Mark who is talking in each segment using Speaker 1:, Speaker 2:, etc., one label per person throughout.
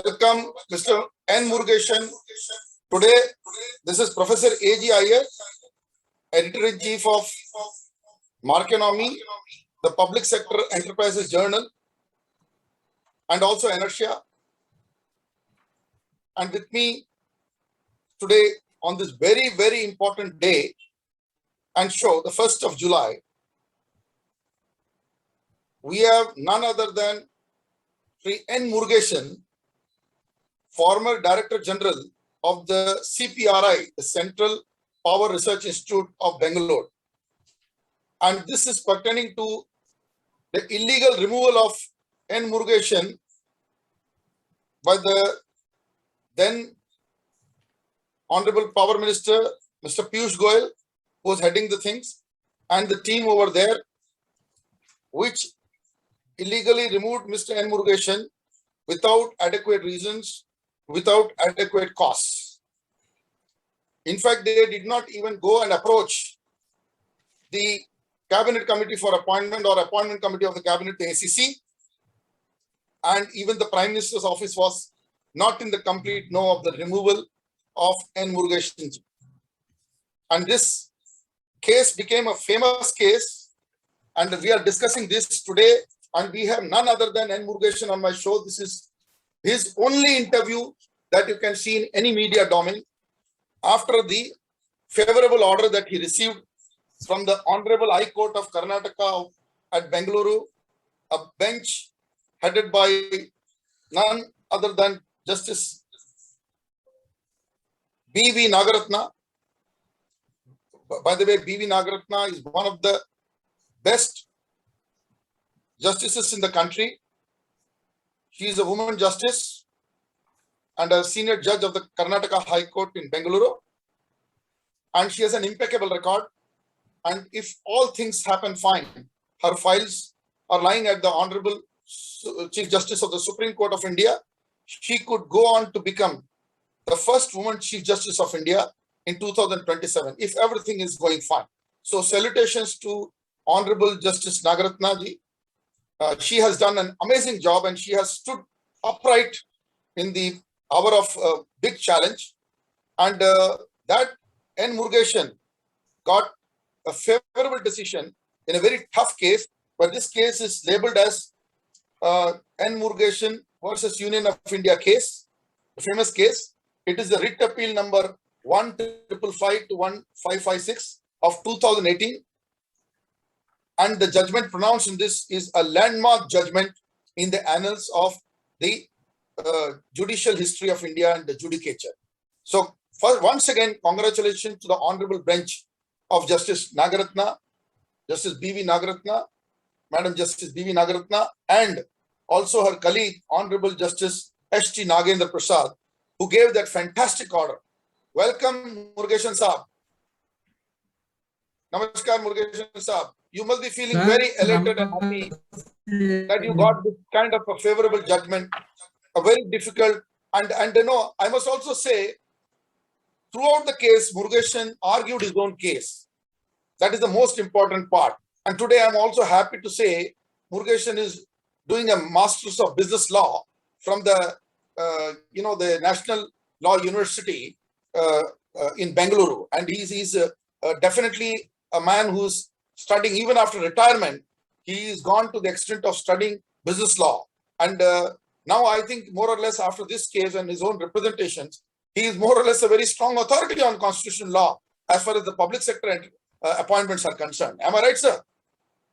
Speaker 1: welcome Mr. N. Murugesan. Today, this is Professor A.G. IYER, Editor-in-Chief of Markeconomy, the Public Sector Enterprises Journal, and also Inertia. And with me today on this very, very important day and show, the 1st of July, we have none other than Sri N. Murugesan, former Director General of the CPRI, the Central Power Research Institute of Bengaluru. And this is pertaining to the illegal removal of N. Murugesan by the then Honorable Power Minister, Mr. Piyush Goyal, who was heading the things, and the team over there, which illegally removed Mr. N. Murugesan without adequate reasons, without adequate costs. In fact, they did not even go and approach the Cabinet Committee for Appointment or Appointment Committee of the Cabinet, the ACC, and even the Prime Minister's office was not in the complete know of the removal of N. Murugesan. And this case became a famous case, and we are discussing this today, and we have none other than N. Murugesan on my show. This is his only interview that you can see in any media domain after the favorable order that he received from the Honorable High Court of Karnataka at Bengaluru, a bench headed by none other than Justice B.V. Nagaratna. By the way, B.V. Nagaratna is one of the best justices in the country. She is a woman justice and a senior judge of the Karnataka High Court in Bengaluru. And she has an impeccable record. And if all things happen fine, her files are lying at the Honorable Chief Justice of the Supreme Court of India. She could go on to become the first woman Chief Justice of India in 2027, if everything is going fine. So salutations to Honorable Justice Nagaratna ji. She has done an amazing job and she has stood upright in the hour of big challenge. And that N. Murugesan got a favorable decision in a very tough case, but this case is labeled as N. Murugesan versus Union of India case, a famous case. It is the writ appeal number 1555 to 1556 of 2018. And the judgment pronounced in this is a landmark judgment in the annals of the judicial history of India and the Judicature. So once again, congratulations to the Honorable Bench of Justice Nagaratna, Justice B.V. Nagaratna, Madam Justice B.V. Nagaratna, and also her colleague, Honorable Justice H.T. Nagendra Prasad, who gave that fantastic order. Welcome, Murugesan Saab. Namaskar, Murugesan Saab. You must be feeling very elated and happy that you got this kind of a favorable judgment, a very difficult, and you know, I must also say, throughout the case, Murugesan argued his own case. That is the most important part. And today I'm also happy to say Murugesan is doing a Masters of Business Law from the, the National Law University in Bengaluru. And he's definitely a man who's studying, even after retirement, he's gone to the extent of studying business law. And now I think more or less after this case and his own representations, he is more or less a very strong authority on constitutional law as far as the public sector appointments are concerned. Am I right, sir?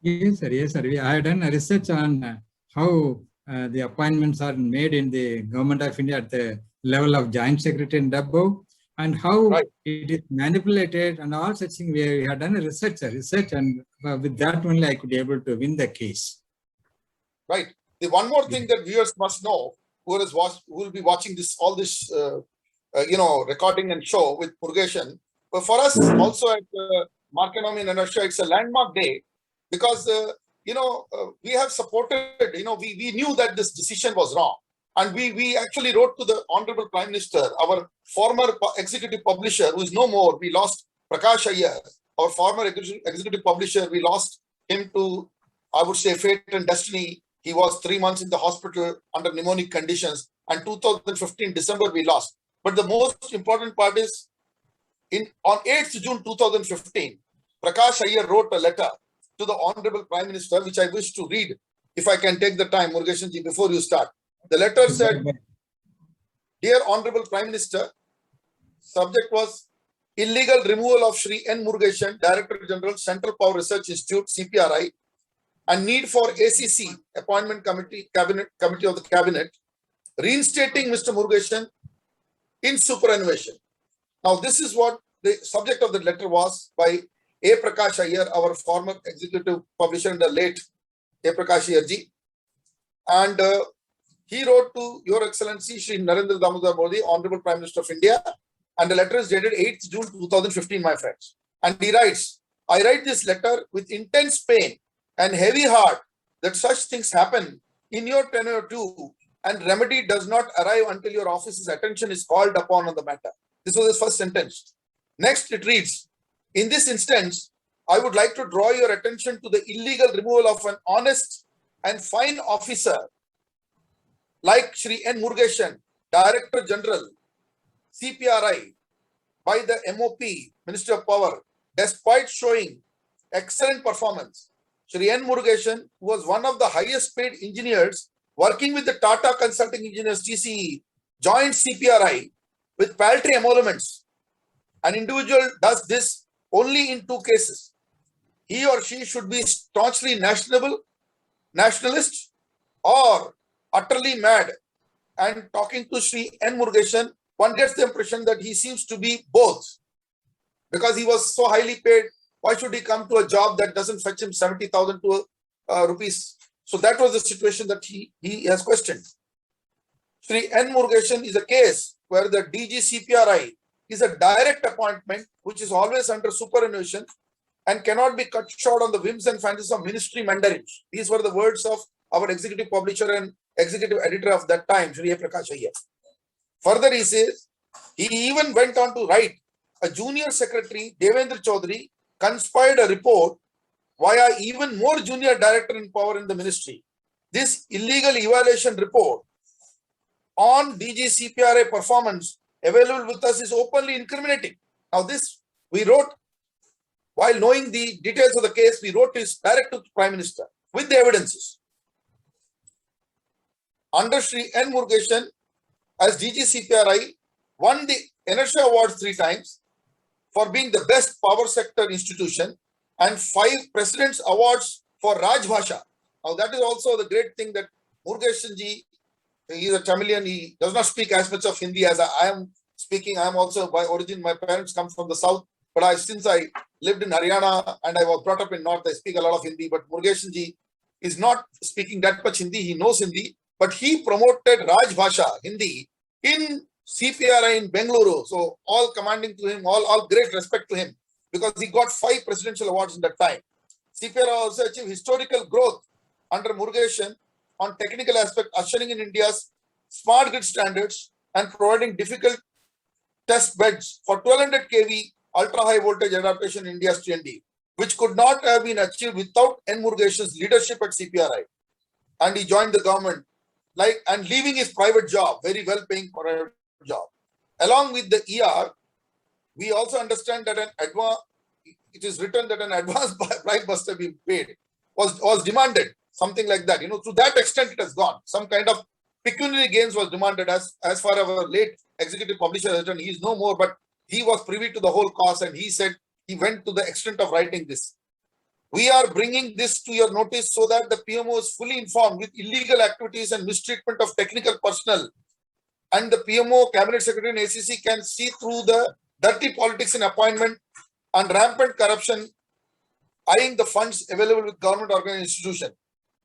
Speaker 2: Yes, sir. Yes, sir. I have done a research on how the appointments are made in the Government of India at the level of Joint Secretary and above, and how it is manipulated and all such things. We have done a research, and with that only I could be able to win the case.
Speaker 1: Right. The one more thing that viewers must know, who will be watching all this recording and show with Murugesan. But for us also at Markeconomy and Inertia, it's a landmark day because, we have supported, we knew that this decision was wrong. And we actually wrote to the Honorable Prime Minister, our former executive publisher, who is no more. We lost Prakash Iyer, our former executive publisher. We lost him to, I would say, fate and destiny. He was 3 months in the hospital under pneumonic conditions. and 2015 December we lost. But the most important part is on 8th June 2015, Prakash Iyer wrote a letter to the Honorable Prime Minister, which I wish to read, if I can take the time, Murugesan ji, before you start. The letter said, Dear Honorable Prime Minister, subject was illegal removal of Shri N. Murugesan, Director General, Central Power Research Institute, CPRI, and need for ACC, Appointment Committee of the Cabinet, reinstating Mr. Murugesan in superannuation. Now, this is what the subject of the letter was by A. Prakash Iyer, our former executive publisher in the late A. Prakash Iyer ji. And he wrote to Your Excellency Shri Narendra Damodar Modi, Honorable Prime Minister of India, and the letter is dated 8th June 2015, my friends. And he writes, I write this letter with intense pain and heavy heart that such things happen in your tenure too, and remedy does not arrive until your office's attention is called upon on the matter. This was his first sentence. Next, it reads, in this instance, I would like to draw your attention to the illegal removal of an honest and fine officer like Shri N. Murugesan, Director General, CPRI, by the MOP, Ministry of Power, despite showing excellent performance. Shri N. Murugesan, who was one of the highest paid engineers working with the Tata Consulting Engineers, TCE, joined CPRI with paltry emoluments. An individual does this only in two cases. He or she should be staunchly nationalist, or utterly mad. And talking to Shri N. Murugesan, one gets the impression that he seems to be both. Because he was so highly paid, why should he come to a job that doesn't fetch him 70,000 rupees? So that was the situation that he has questioned. Shri N. Murugesan is a case where the DG CPRI is a direct appointment, which is always under superannuation and cannot be cut short on the whims and fancies of ministry mandarins. These were the words of our executive publisher and executive editor of that time, Shri A. Prakash Iyer. Further, he says, he even went on to write, a junior secretary, Devendra Chaudhry, conspired a report via even more junior director in power in the ministry. This illegal evaluation report on DG CPRI performance available with us is openly incriminating. Now this we wrote, while knowing the details of the case, we wrote this direct to the Prime Minister with the evidences. Under Shri N. Murugesan, as DG CPRI, won the NFSG Awards 3 times for being the best power sector institution and 5 President's Awards for Raj Bhasha. Now that is also the great thing that Murugesan ji, he is a Tamilian, he does not speak as much of Hindi as I am speaking. I am also by origin, my parents come from the south, but since I lived in Haryana and I was brought up in north, I speak a lot of Hindi, but Murugesan ji is not speaking that much Hindi. He knows Hindi, but he promoted Raj Bhasha, Hindi, in CPRI in Bengaluru. So all commanding to him, all great respect to him, because he got 5 presidential awards in that time. CPRI also achieved historical growth under Murugesan on technical aspect, ushering in India's smart grid standards and providing difficult test beds for 1200 kV ultra high voltage adaptation in India's T&D, which could not have been achieved without N. Murugesan's leadership at CPRI. And he joined the government, and leaving his private job, very well paying private job. Along with the ER, we also understand that it is written that an advance bribe must have been paid, was demanded, something like that. To that extent it has gone. Some kind of pecuniary gains was demanded, as far as our late executive publisher has done. He is no more, but he was privy to the whole cause, and he said he went to the extent of writing this. We are bringing this to your notice so that the PMO is fully informed with illegal activities and mistreatment of technical personnel, and the PMO, Cabinet Secretary and ACC can see through the dirty politics in appointment and rampant corruption eyeing the funds available with government organized institution.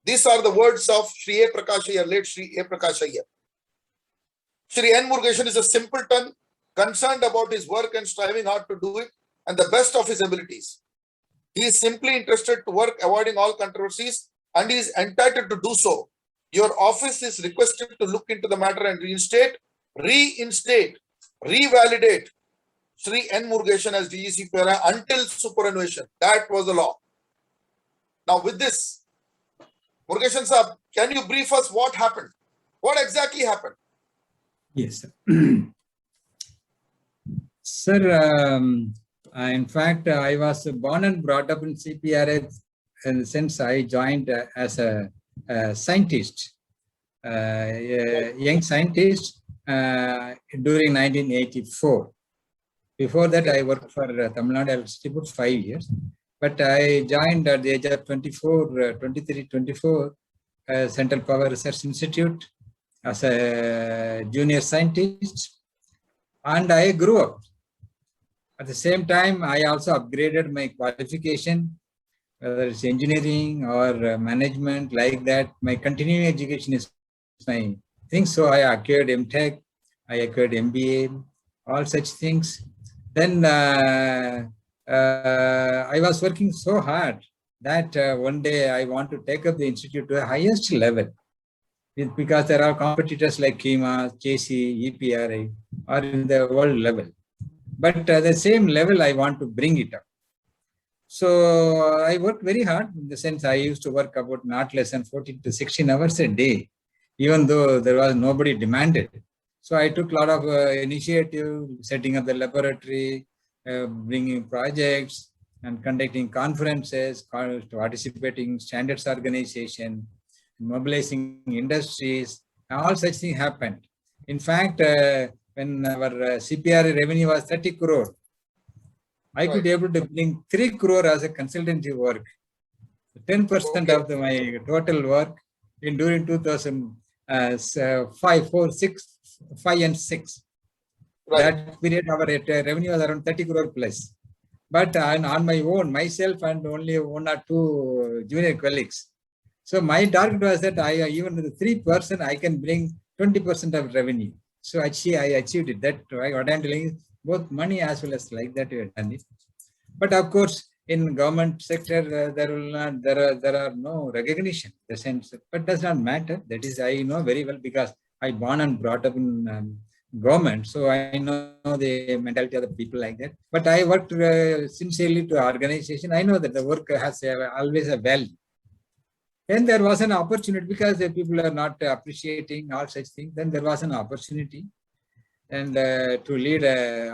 Speaker 1: These are the words of Shri A. Prakash Iyer, late Shri A. Prakash Iyer. Shri N. Murugesan is a simpleton, concerned about his work and striving hard to do it and the best of his abilities. He is simply interested to work avoiding all controversies, and he is entitled to do so. Your office is requested to look into the matter and reinstate, revalidate Shri N. Murugesan as DG CPRI until superannuation. That was the law. Now with this, Murugesan Sahab, can you brief us what happened? What exactly happened?
Speaker 2: Yes, sir. Sir, in fact, I was born and brought up in CPRI since I joined as a scientist, a young scientist during 1984. Before that, I worked for Tamil Nadu Electricity for 5 years. But I joined at the age of 24, 23, 24, Central Power Research Institute as a junior scientist. And I grew up. At the same time, I also upgraded my qualification, whether it's engineering or management, like that. My continuing education is my thing. So I acquired MTech, I acquired MBA, all such things. Then I was working so hard that one day I want to take up the institute to the highest level. Because there are competitors like KEMA, KC, EPRI, or in the world level. But the same level I want to bring it up. So I worked very hard in the sense I used to work about not less than 14 to 16 hours a day, even though there was nobody demanded. So I took a lot of initiative, setting up the laboratory, bringing projects and conducting conferences, participating in standards organization, mobilizing industries, all such things happened. In fact, when our CPRI revenue was 30 crore, I could be able to bring 3 crore as a consultancy work. 10% of my total work in during 2005, 4, 6, 5 and 6. That period our revenue was around 30 crore plus. But on my own, myself and only 1 or 2 junior colleagues. So my target was that even with 3%, I can bring 20% of revenue. So actually, I achieved it. That what I'm telling is both money as well as like that we have done it. But of course, in government sector, there are no recognition. The sense, but does not matter. That is, I know very well because I born and brought up in government, so I know the mentality of the people like that. But I worked sincerely to organization. I know that the work has always a value. Then there was an opportunity because the people are not appreciating all such things. Then there was an opportunity, and to lead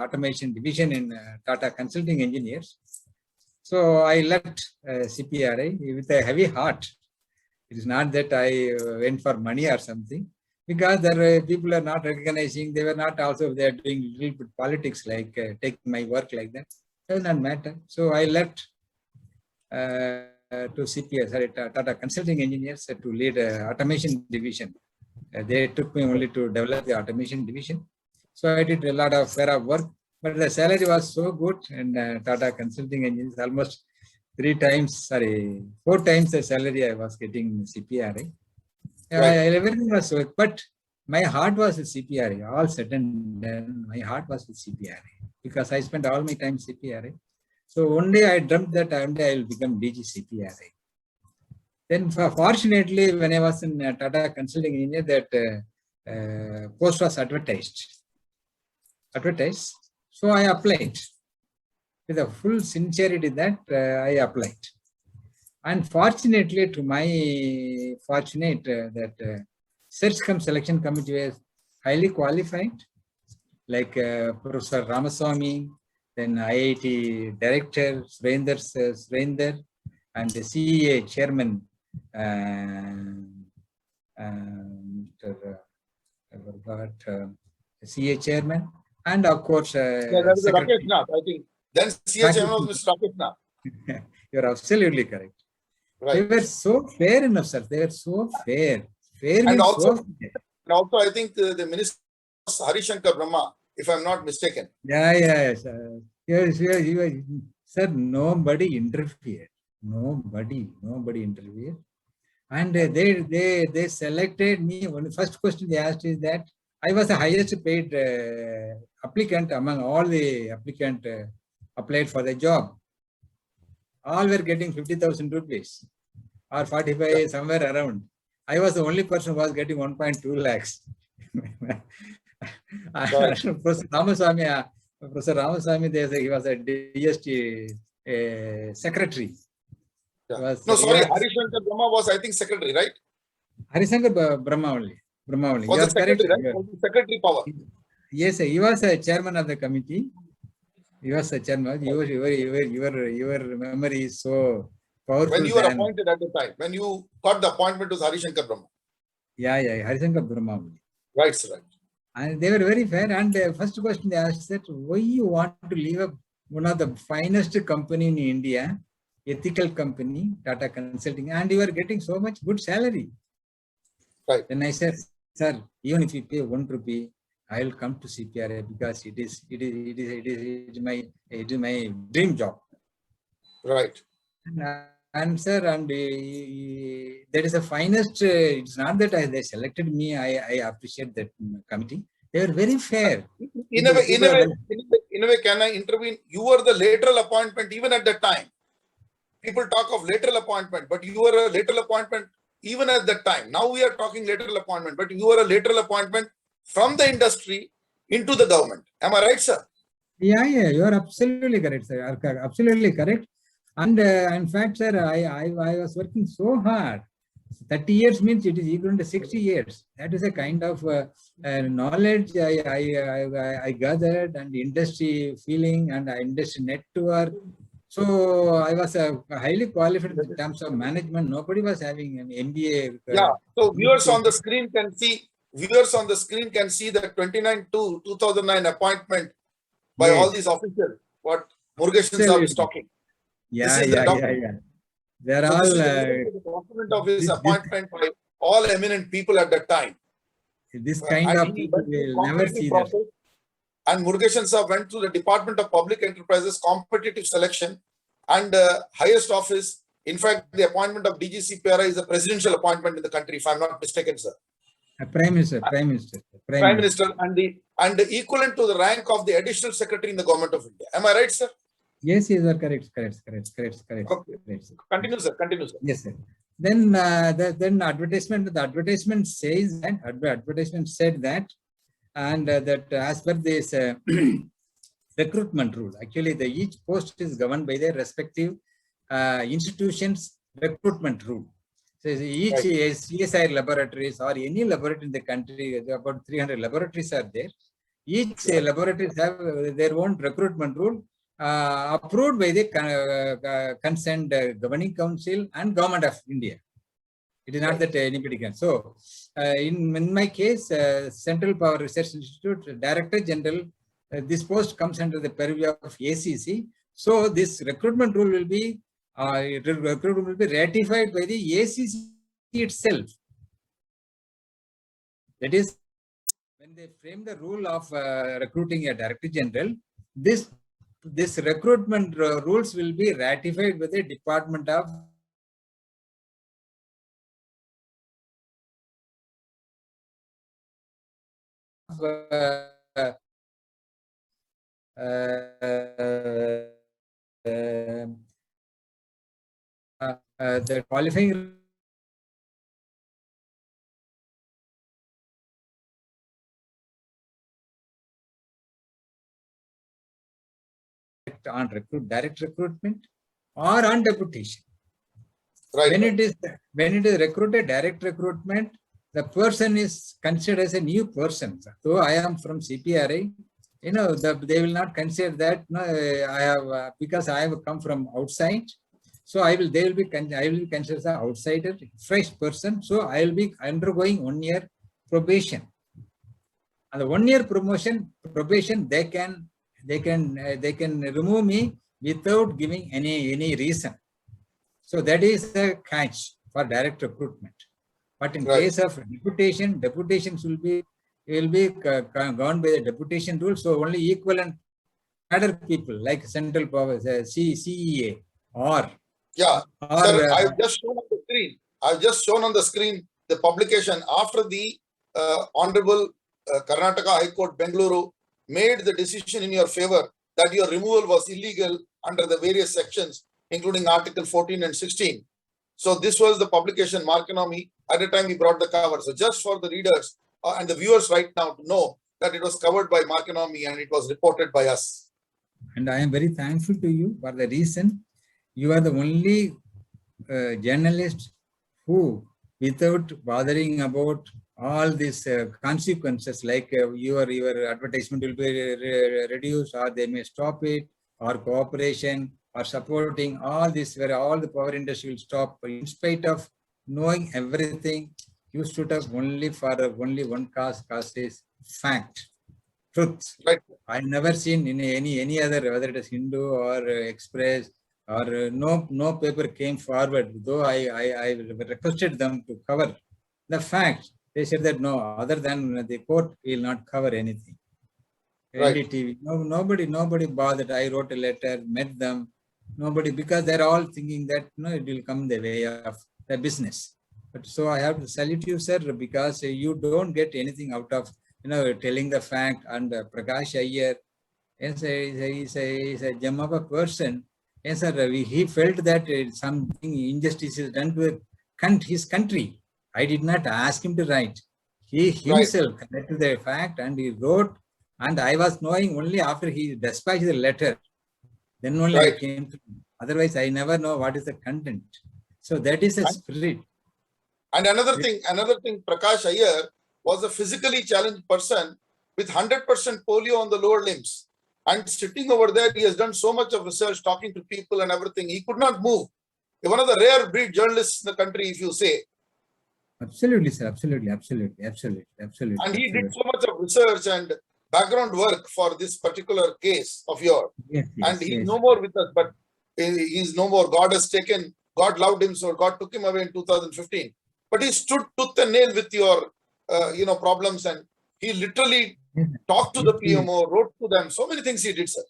Speaker 2: automation division in Tata Consulting Engineers. So I left CPRI with a heavy heart. It is not that I went for money or something, because there people are not recognizing. They were not also they are doing little bit politics like taking my work like that. It does not matter. So I left to CPRI, Tata Consulting Engineers, to lead automation division. They took me only to develop the automation division. So I did a lot of work, but the salary was so good, and Tata Consulting Engineers almost 4 times the salary I was getting in CPRI. Everything was so, but my heart was with CPRI. All said and done, my heart was with CPRI because I spent all my time in CPRI. So one day I dreamt that one day I will become DG CPRI. Then fortunately, when I was in Tata Consulting Engineer, that post was advertised. So I applied with a full sincerity that I applied. Unfortunately, to my fortunate that search cum selection committee was highly qualified, like Professor Ramaswamy, then IIT Director Surender, and the CEA Chairman, CA Chairman, and of course,
Speaker 1: that is Rakesh Nath, I think. Then CA Chairman was Mr. Rakesh Nath.
Speaker 2: You're absolutely correct.
Speaker 1: Right.
Speaker 2: They were so fair enough, sir. They were so fair.
Speaker 1: And also, I think the Minister Harishankar Brahma, if I'm not mistaken.
Speaker 2: Yeah. Sir, nobody interfered. Nobody interfered. And they selected me. One first question they asked is that I was the highest paid applicant among all the applicant applied for the job. All were getting 50,000 rupees or 45 somewhere around. I was the only person who was getting 1.2 lakhs. Professor Ramaswamy, he was a DST secretary.
Speaker 1: No, sorry, Harishankar Brahma was, I think, secretary, right?
Speaker 2: Harishankar Brahma only. Brahmavali.
Speaker 1: Was
Speaker 2: You
Speaker 1: the
Speaker 2: are correct.
Speaker 1: secretary, right? Was the secretary power.
Speaker 2: Yes, sir. He was a chairman of the committee. He was a chairman. Your memory is so powerful.
Speaker 1: When you were appointed at the time, when you got the appointment to Harishankar Brahma.
Speaker 2: Yeah, Harishankar Brahmavali.
Speaker 1: Right, sir. Right.
Speaker 2: And they were very fair. And the first question they asked that, why you want to leave up one of the finest company in India, ethical company, Tata Consulting, and you are getting so much good salary.
Speaker 1: Right.
Speaker 2: Then I said, sir, even if you pay 1 rupee, I will come to CPRI because it is my dream job.
Speaker 1: Right.
Speaker 2: And sir, and that is the finest. It's not that they selected me. I appreciate that committee. They were very fair.
Speaker 1: In a way, can I intervene? You were the lateral appointment even at that time. People talk of lateral appointment, but you were a lateral appointment even at that time. Now we are talking lateral appointment, but you were a lateral appointment from the industry into the government. Am I right, sir?
Speaker 2: Yeah, you are absolutely correct, sir. Absolutely correct. And in fact, sir, I was working so hard. 30 years means it is equal to 60 years. That is a kind of knowledge I gathered, and industry feeling and industry network. So I was highly qualified in terms of management. Nobody was having an MBA.
Speaker 1: Yeah. So viewers on the screen can see the 29/2/2009 appointment by all these officials. What Murugesan sir is talking.
Speaker 2: Yeah. They're
Speaker 1: So
Speaker 2: all
Speaker 1: the document of his appointment by all eminent people at that time.
Speaker 2: This kind of people will never see that.
Speaker 1: And Murugesan sir went through the Department of Public Enterprises competitive selection and highest office. In fact, the appointment of DG CPRI is a presidential appointment in the country, if I'm not mistaken, sir.
Speaker 2: Prime Minister,
Speaker 1: and the equivalent to the rank of the additional secretary in the government of India. Am I right, sir?
Speaker 2: Yes, you are correct.
Speaker 1: Okay. Continue, sir.
Speaker 2: Yes, sir. Then the advertisement says that advertisement said that, and that as per this recruitment rule, actually each post is governed by their respective institutions' recruitment rule. So each CSIR laboratories or any laboratory in the country, about 300 laboratories are there. Each laboratories have their own recruitment rule approved by the concerned governing council and government of India. It is not that anybody can. So in my case, Central Power Research Institute Director General, this post comes under the purview of ACC. So this recruitment rule will be ratified by the ACC itself. That is, when they frame the rule of recruiting a Director General, this recruitment rules will be ratified by the Department of the qualifying on direct recruitment or on deputation.
Speaker 1: Right.
Speaker 2: When it is recruited direct recruitment, the person is considered as a new person. So I am from CPRI, they will not consider that. No, I have because I have come from outside. So I will be considered as an outsider, fresh person. So I will be undergoing 1 year probation. And the 1 year probation, they can remove me without giving any reason. So that is a catch for direct recruitment. But in case of deputations will be governed by the deputation rule. So only equivalent other people like Central Power, CEA or
Speaker 1: sir, I've just shown on the screen the publication after the Honorable Karnataka High Court Bengaluru made the decision in your favor that your removal was illegal under the various sections, including Article 14 and 16. So this was the publication, Marconomy. At the time we brought the cover. So just for the readers and the viewers right now to know that it was covered by Marconomy and it was reported by us.
Speaker 2: And I am very thankful to you for the reason you are the only journalist who, without bothering about all these consequences, like your advertisement will be reduced, or they may stop it, or cooperation or supporting, all this, where all the power industry will stop. In spite of knowing everything, you stood up only for only one cause is fact, truth.
Speaker 1: Right.
Speaker 2: I never seen in any other, whether it is Hindu or Express, or no paper came forward, though I requested them to cover the facts. They said that no, other than the court will not cover anything.
Speaker 1: Right.
Speaker 2: NDTV, nobody bothered. I wrote a letter, met them, nobody, because they're all thinking that no, it will come the way of the business. But so I have to salute you, sir, because you don't get anything out of telling the fact. And Prakash IYER is a gem of a person. Yes, sir, he felt that something injustice is done to his country. I did not ask him to write. He himself connected the fact and he wrote, and I was knowing only after he dispatched the letter. Then only I came to know. Otherwise, I never know what is the content. So that is a spirit.
Speaker 1: And another thing, Prakash IYER was a physically challenged person with 100% polio on the lower limbs. And sitting over there, he has done so much of research, talking to people and everything. He could not move. He's one of the rare breed journalists in the country, if you say.
Speaker 2: Absolutely, sir. Absolutely.
Speaker 1: And he did so much of research and background work for this particular case of yours. And he's no more with us, but he's no more. God loved him, so God took him away in 2015. But he stood tooth and nail with your, problems, and he literally talked to the PMO, wrote to them. So many things he did, sir.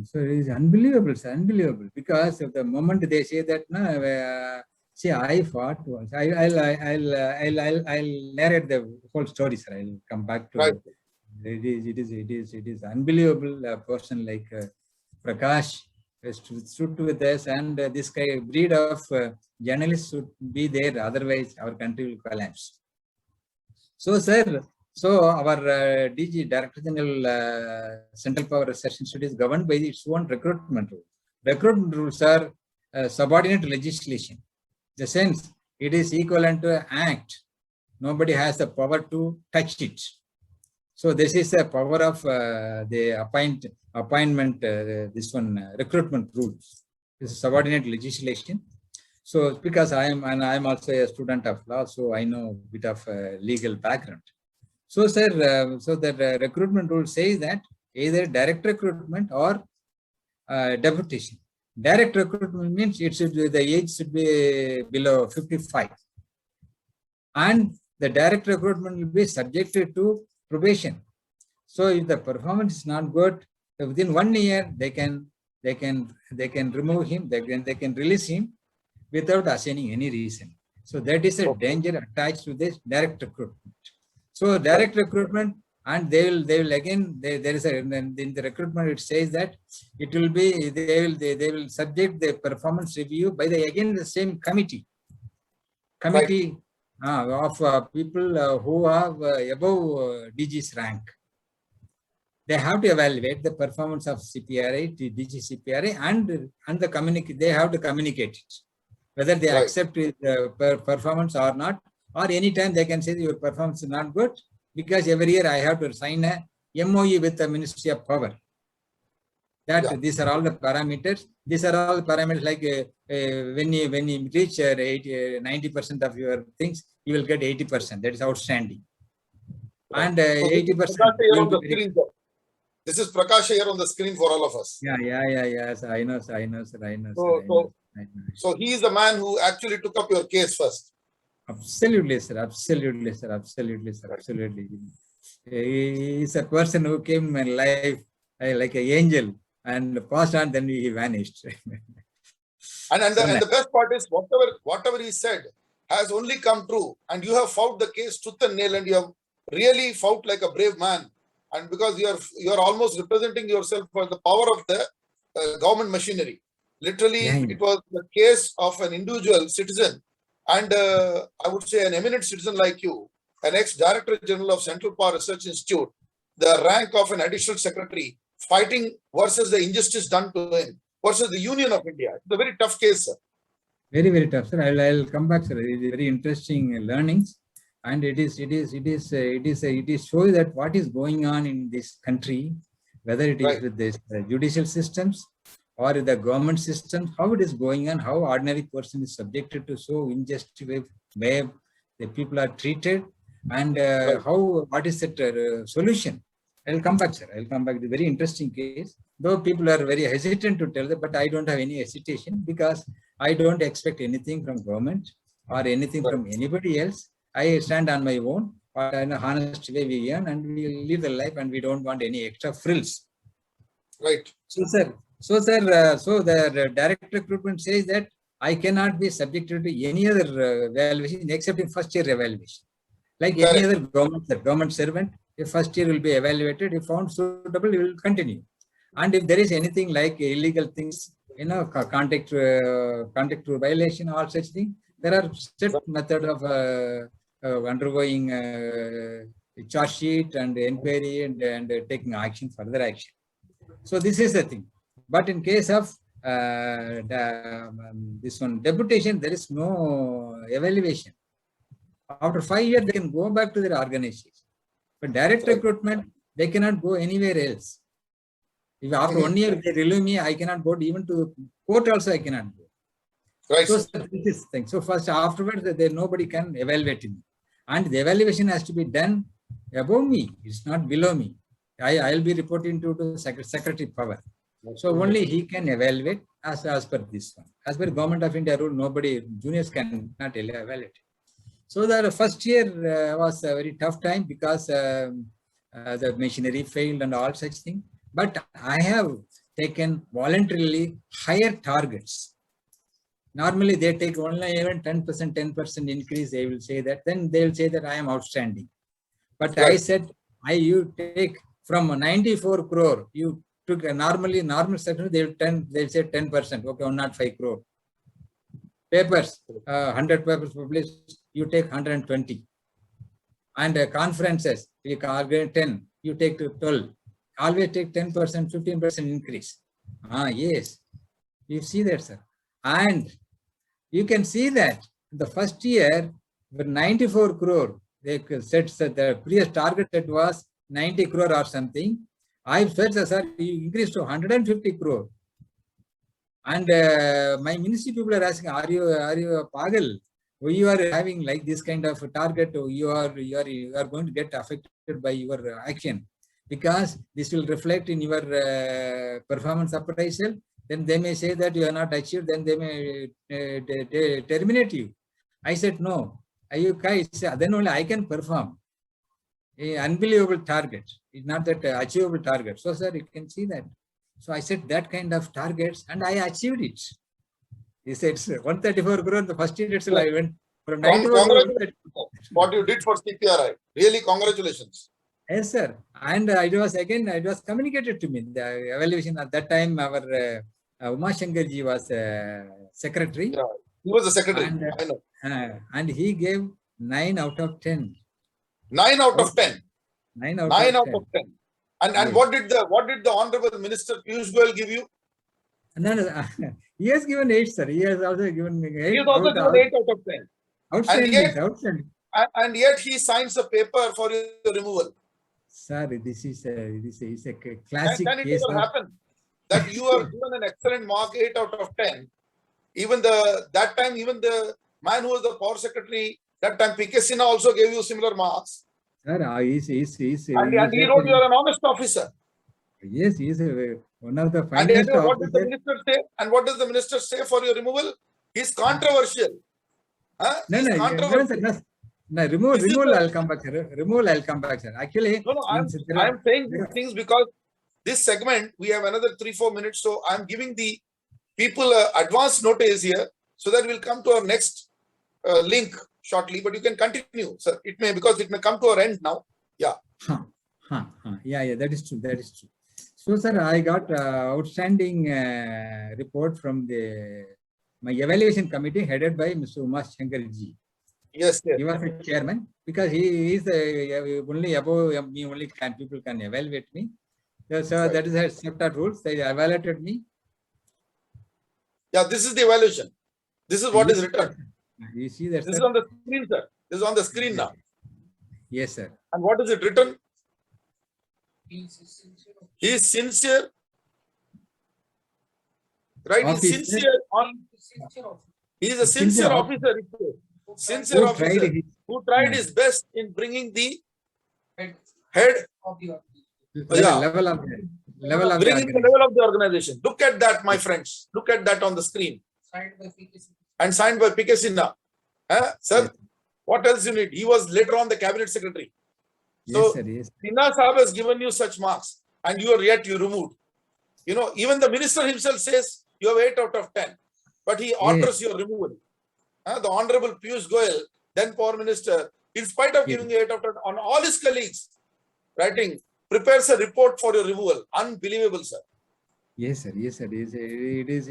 Speaker 2: So it is unbelievable, sir, unbelievable. Because of the moment they say that, no, see, I fought once. I'll narrate the whole story, sir. I'll come back to it. It is unbelievable. A person like Prakash stood with us, and this breed of journalists should be there. Otherwise, our country will collapse. So, sir, our DG, Director General, Central Power Research Institute, is governed by its own recruitment rule. Recruitment rules are subordinate legislation. In the sense, it is equivalent to an act. Nobody has the power to touch it. So this is the power of the appointment, recruitment rules. This is subordinate legislation. So because I am also a student of law, so I know a bit of legal background. So, sir, so that recruitment rule says that either direct recruitment or deputation. Direct recruitment means the age should be below 55, and the direct recruitment will be subjected to probation. So if the performance is not good, within 1 year they can remove him, they can release him without assigning any reason. So that is a danger attached to this direct recruitment. So direct recruitment, and they will again, there is in the recruitment it says that it will be, they will subject the performance review by the same committee of people who have above DG's rank. They have to evaluate the performance of CPRI, DG CPRI, and they have to communicate it, whether they accept the performance or not, or anytime they can say your performance is not good, because every year I have to sign a MOU with the Ministry of Power. That these are all the parameters. These are all the parameters, like when you reach 90% of your things, you will get 80%. That is outstanding. And 80%.
Speaker 1: This is Prakash here on the screen for all of us.
Speaker 2: Yes, I know, sir.
Speaker 1: So he is the man who actually took up your case first.
Speaker 2: Absolutely, sir. He is a person who came in life like an angel and passed on, then he vanished.
Speaker 1: And the best part is, whatever he said has only come true, and you have fought the case tooth and nail, and you have really fought like a brave man. And because you are almost representing yourself for the power of the government machinery. Literally, it was the case of an individual citizen, and I would say an eminent citizen like you, an ex-Director General of Central Power Research Institute, the rank of an additional secretary, fighting versus the injustice done to him, versus the Union of India. It's a very tough case, sir.
Speaker 2: Very, very tough, sir. I'll come back, sir. It is very interesting learnings. And it shows that what is going on in this country, whether it is
Speaker 1: Right.
Speaker 2: with this judicial systems or the government system, how it is going on, how ordinary person is subjected to so unjust way the people are treated, and
Speaker 1: Right.
Speaker 2: what is that solution. I'll come back, sir. I'll come back. It's a very interesting case, though people are very hesitant to tell that, but I don't have any hesitation because I don't expect anything from government or anything
Speaker 1: Right.
Speaker 2: from anybody else. I stand on my own, but in a honest way we earn and we live the life, and we don't want any extra frills.
Speaker 1: Right.
Speaker 2: So the direct recruitment says that I cannot be subjected to any other evaluation except in first year evaluation. Like any
Speaker 1: Correct.
Speaker 2: other government servant, if first year will be evaluated, if found suitable, it will continue. And if there is anything like illegal things, contact violation, all such things, there are set method of undergoing charge sheet and inquiry and taking action, further action. So this is the thing. But in case of this one deputation, there is no evaluation. After 5 years, they can go back to their organization. But direct recruitment, they cannot go anywhere else. If after 1 year they relieve me, I cannot go even to court also, I cannot go.
Speaker 1: Right.
Speaker 2: So this is the thing. So first, afterwards, nobody can evaluate me. And the evaluation has to be done above me. It's not below me. I'll be reporting to the secretary power. So only he can evaluate as per this one. As per Government of India rule, nobody, juniors cannot evaluate. So the first year was a very tough time because the machinery failed and all such things. But I have taken voluntarily higher targets. Normally they take only even 10% increase. They will say that. Then they will say that I am outstanding. But right. I said, you take from 94 crore. You took normal section. They'll say 10%. Okay, 105 crore. Papers, 100 papers published, you take 120. And conferences, you get 10, you take to 12. Always take 10%, 15% increase. Yes, you see that, sir. And you can see that the first year, with 94 crore, they said that the previous target set was 90 crore or something. I said, sir, you increased to 150 crore. And my ministry people are asking, are you a pagal? You are having like this kind of target, you are going to get affected by your action, because this will reflect in your performance appraisal. Then they may say that you are not achieved, then they may terminate you. I said, no, you guys, then only I can perform. Unbelievable target. It's not that achievable target. So, sir, you can see that. So I set that kind of targets and I achieved it. He said 134 crore the first year itself. I went from 94 crore.
Speaker 1: What you did for CPRI. Really, congratulations.
Speaker 2: Yes, sir. And it was communicated to me. The evaluation at that time, our Uma Shankarji was secretary.
Speaker 1: Yeah, he was the secretary.
Speaker 2: And,
Speaker 1: I know.
Speaker 2: And he gave 9 out of 10.
Speaker 1: 9 out of 10.
Speaker 2: 9 out
Speaker 1: 9
Speaker 2: of
Speaker 1: out
Speaker 2: 10.
Speaker 1: of 10. And
Speaker 2: Yes.
Speaker 1: what did the Honorable Minister Piyush Goyal give you?
Speaker 2: No, he has given 8, sir. He has also given me 8.
Speaker 1: He has also given 8 out of 10.
Speaker 2: Outstanding, outstanding.
Speaker 1: And yet he signs a paper for your removal.
Speaker 2: Sir, this is a classic
Speaker 1: Can it
Speaker 2: case.
Speaker 1: ever happen that you are given an excellent mark, 8 out of 10? Even that time, even the man who was the power secretary, that time P.K. Sinha also gave you similar marks.
Speaker 2: Sir,
Speaker 1: And he wrote you are an honest officer.
Speaker 2: Yes, he is one of the
Speaker 1: And
Speaker 2: finest
Speaker 1: what did the
Speaker 2: officers.
Speaker 1: minister say? And what does the minister say for your removal? He's controversial. He's controversial.
Speaker 2: No, removal, I'll come back, sir. Removal, I'll come back, sir. Actually,
Speaker 1: No, I'm saying these things because this segment, we have another 3-4 minutes. So I'm giving the people advance notice here so that we'll come to our next link shortly. But you can continue, sir. Because it may come to our end now. Yeah.
Speaker 2: Yeah, that is true. That is true. So, sir, I got outstanding report from my evaluation committee headed by Mr. Uma Shankarji.
Speaker 1: Yes, yes.
Speaker 2: He was the chairman because he is only above me, only people can evaluate me. So right. That is a set of rules. They evaluated me.
Speaker 1: Yeah, this is the evaluation. This is what is written.
Speaker 2: You see that?
Speaker 1: This is on the screen, sir. This is on the screen now.
Speaker 2: Yes, sir.
Speaker 1: And what is it written? He is sincere. Right? He is
Speaker 2: Officer.
Speaker 1: sincere. He is a sincere officer. Sincere
Speaker 2: Who
Speaker 1: officer who tried his best in bringing the head of the
Speaker 2: level of the
Speaker 1: bringing the level of the organization. Look at that, my friends. Look at that on the screen. And signed by P.K. Sinha. Sir, yes. What else you need? He was later on the cabinet secretary. So,
Speaker 2: yes, sir, yes.
Speaker 1: Sinha Sahab has given you such marks and you are yet you removed. You know, even the minister himself says you have 8 out of 10, but he orders your removal. The Honorable Piyush Goyal, then Power Minister, in spite of giving you 8 out of 10 on all his colleagues, writing, prepares a report for your removal. Unbelievable, sir.
Speaker 2: Yes, sir. Yes, sir. It is.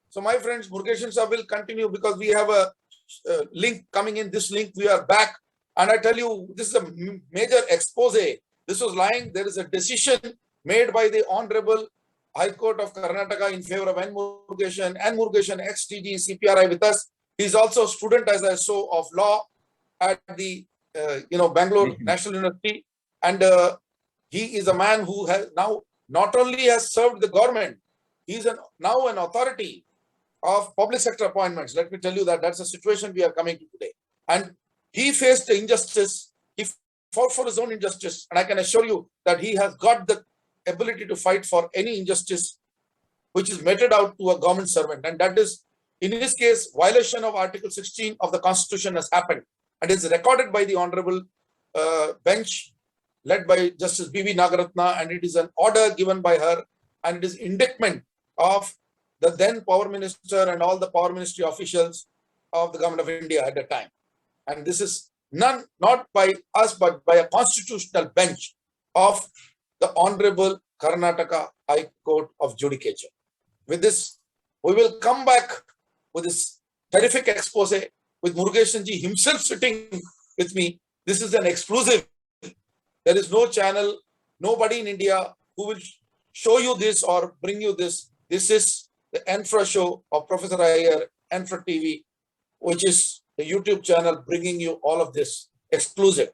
Speaker 1: So, my friends, Murugesan sir will continue because we have a link coming in. This link, we are back. And I tell you, this is a major expose. This was lying. There is a decision made by the Honorable High Court of Karnataka in favor of N. Murugesan and Murugesan ex-TG CPRI with us. He is also a student, as I saw, of law at the Bangalore National University. And he is a man who has now not only has served the government, he is now an authority of public sector appointments. Let me tell you that that's a situation we are coming to today. And he faced the injustice. He fought for his own injustice. And I can assure you that he has got the ability to fight for any injustice which is meted out to a government servant. And that is, in his case, violation of Article 16 of the Constitution has happened. And is recorded by the Honorable bench led by Justice B.V. Nagaratna. And it is an order given by her. And it is indictment of the then Power Minister and all the Power Ministry officials of the Government of India at the time. And this is not by us, but by a constitutional bench of the Honorable Karnataka High Court of Judicature. With this, we will come back with this terrific expose with Murugesan ji himself sitting with me. This is an exclusive. There is no channel, nobody in India who will show you this or bring you this. This is the ENFRA show of Professor IYER, ENFRA TV, which is the YouTube channel bringing you all of this exclusive.